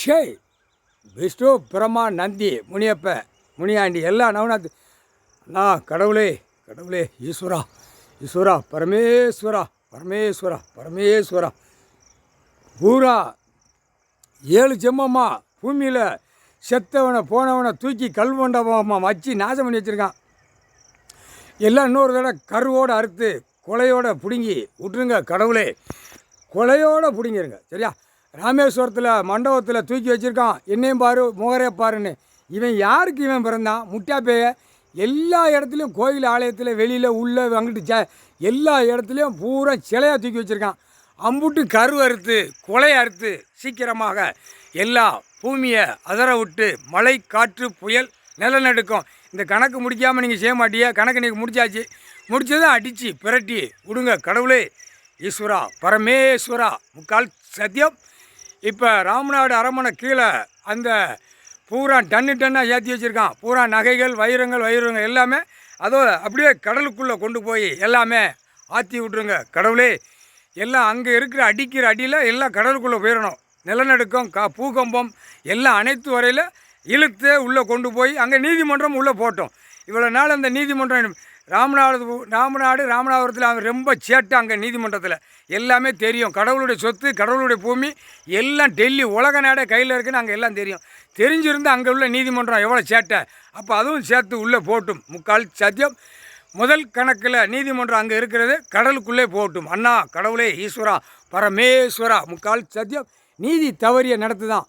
ஷே விஷ்ணு பிரம்மா நந்தி முனியப்ப முனியாண்டி எல்லா நவநாத் அண்ணா கடவுளே கடவுளே ஈஸ்வரா ஈஸ்வரா பரமேஸ்வரா பரமேஸ்வரா பரமேஸ்வரா பூரா 7 ஜென்மமா பூமியில் செத்தவனை போனவனை தூக்கி கல்வண்டமாக வச்சு நாசம் பண்ணி வச்சுருக்கான். எல்லாம் இன்னொரு தடவை கருவோடு அறுத்து கொலையோடு பிடுங்கி விட்டுருங்க கடவுளே, கொலையோடு பிடிங்கிருங்க சரியா. ராமேஸ்வரத்தில் மண்டபத்தில் தூக்கி வச்சுருக்கான், என்னையும் பாரு முகரே பாருன்னு. இவன் யாருக்கு இவன் பிறந்தான்? முட்டாப்பேய எல்லா இடத்துலையும் கோயில் ஆலயத்தில் வெளியில் உள்ள அங்கிட்டு எல்லா இடத்துலையும் பூரா சிலையாக தூக்கி வச்சுருக்கான். அம்புட்டு கரு அறுத்து கொலை அறுத்து சீக்கிரமாக எல்லா பூமியை அதர விட்டு மழை காற்று புயல் நிலநடுக்கம். இந்த கணக்கு முடிக்காமல் நீங்கள் செய்ய மாட்டிய கணக்கு நீங்கள் முடிச்சாச்சு. முடித்ததும் அடித்து பிரட்டி விடுங்க கடவுளே ஈஸ்வரா பரமேஸ்வரா முக்கால் சத்தியம். இப்போ ராமநாடு அரண்மனை கீழே அந்த பூரா டன்னாக ஏற்றி வச்சுருக்கான். பூரா நகைகள் வைரங்கள் எல்லாமே அதோ அப்படியே கடலுக்குள்ளே கொண்டு போய் எல்லாமே ஆற்றி விட்ருங்க கடவுளே. எல்லாம் அங்கே இருக்கிற அடிக்கிற அடியில் எல்லாம் கடலுக்குள்ளே போயிடணும். நிலநடுக்கம் பூகம்பம் எல்லாம் அனைத்து வரையில் இழுத்து உள்ளே கொண்டு போய் அங்கே நீதிமன்றம் உள்ளே போட்டோம். இவ்வளோ நாள் அந்த நீதிமன்றம் ராமநாதபுரத்தில் அவன் ரொம்ப சேட்டை. அங்கே நீதிமன்றத்தில் எல்லாமே தெரியும். கடவுளுடைய சொத்து கடவுளுடைய பூமி எல்லாம் டெல்லி உலக நாடே கையில் இருக்குன்னு அங்கே எல்லாம் தெரியும். தெரிஞ்சிருந்து அங்கே உள்ள நீதிமன்றம் எவ்வளோ சேட்டை. அப்போ அதுவும் சேர்த்து உள்ளே போட்டும் முக்கால் சத்தியம். முதல் கணக்கில் நீதிமன்றம் அங்கே இருக்கிறது கடலுக்குள்ளே போட்டும். அண்ணா கடவுளே ஈஸ்வரா பரமேஸ்வரா முக்கால் சத்தியம். நீதி தவறிய நடத்துதான்,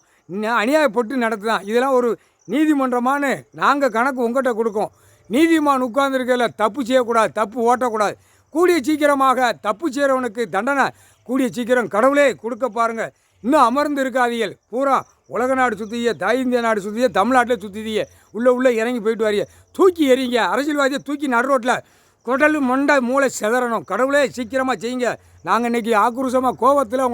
அநியாயப்பட்டு நடத்துதான். இதெல்லாம் ஒரு நீதிமன்றமானு நாங்கள் கணக்கு உங்கள்கிட்ட கொடுக்கோம். நீதிமான் உட்கார்ந்துருக்கையில் தப்பு செய்யக்கூடாது, தப்பு ஓட்டக்கூடாது. கூடிய சீக்கிரமாக தப்பு செய்கிறவனுக்கு தண்டனை கூடிய சீக்கிரம் கடவுளே கொடுக்க பாருங்கள். இன்னும் அமர்ந்து இருக்காதீர்கள். பூரா உலக நாடு சுற்றிய தாய் இந்திய நாடு சுற்றிய தமிழ்நாட்டில் சுற்றிய உள்ளே இறங்கி போயிட்டு வாரிய தூக்கி எறிங்க. அரசியல்வாதியை தூக்கி நடுரோட்டில் குடல் மொண்டை மூளை செதறணும். கடவுளே சீக்கிரமாக செய்யுங்க. நாங்கள் இன்றைக்கி ஆக்ரோஷமாக கோபத்தில்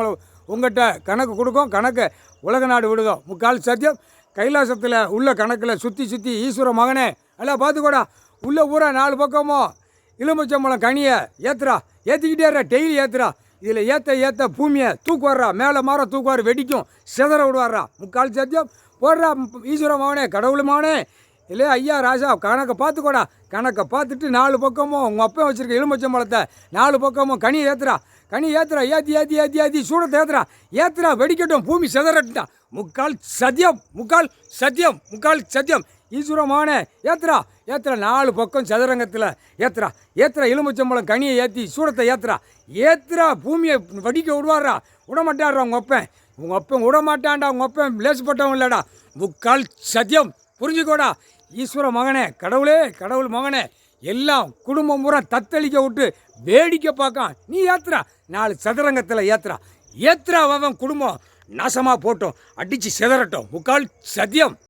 உங்கள்கிட்ட கணக்கு கொடுக்கோம். கணக்கை உலக நாடு விடுதோம் முக்கால் சத்தியம். கைலாசத்தில் உள்ள கணக்கில் சுற்றி ஈஸ்வர மகனே எல்லாம் பார்த்துக்கூடா. உள்ளே பூரா 4 பக்கமும் எலுமிச்சம்பழம் கனியை ஏற்றிக்கிட்டே டெய்லி ஏற்றுறா. இதில் ஏற்ற பூமியை தூக்குவார்றா, மேலே மாற தூக்குவார், வெடிக்கும் சிதற விடுவார்றா முக்கால் சத்தியம். போடுறா ஈஸ்வர மகனே கடவுள் மகனே இல்லை ஐயா ராஜா கணக்கை பார்த்துக்கூடா. கணக்கை பார்த்துட்டு 4 பக்கமும் உங்கள் அப்பா வச்சுருக்க எலுமிச்சம்பழத்தை 4 பக்கமும் கனியை ஏற்றுறா. கனி ஏற்றி சூடத்தை ஏற்றுறா வெடிக்கட்டும், பூமி சிதறட்டா முக்கால் சத்தியம் முக்கால் சத்தியம் முக்கால் சத்தியம். ஈஸ்வர மகனே ஏற்றுறா 4 பக்கம் சதுரங்கத்தில் ஏற்றுறா எலுமிச்சம்பழம் கனியை ஏற்றி சூடத்தை ஏற்றுறா பூமியை வடிக்க விடுவாரா. விடமாட்டாடுறா உங்கள் அப்பன் விடமாட்டான்டா. உங்கள் அப்பன் லேசுப்பட்டவன் இல்லைடா முக்கால் சத்தியம். புரிஞ்சுக்கோடா ஈஸ்வர மகனே கடவுளே கடவுள் மகனே. எல்லாம் குடும்பம் பூரா தத்தளிக்க விட்டு வேடிக்கை பார்க்கான். நீ 4 சதுரங்கத்தில் ஏற்றுறா அவன் குடும்பம் நாசமாக போட்டோம், அடித்து சிதறட்டும் முக்கால் சத்தியம்.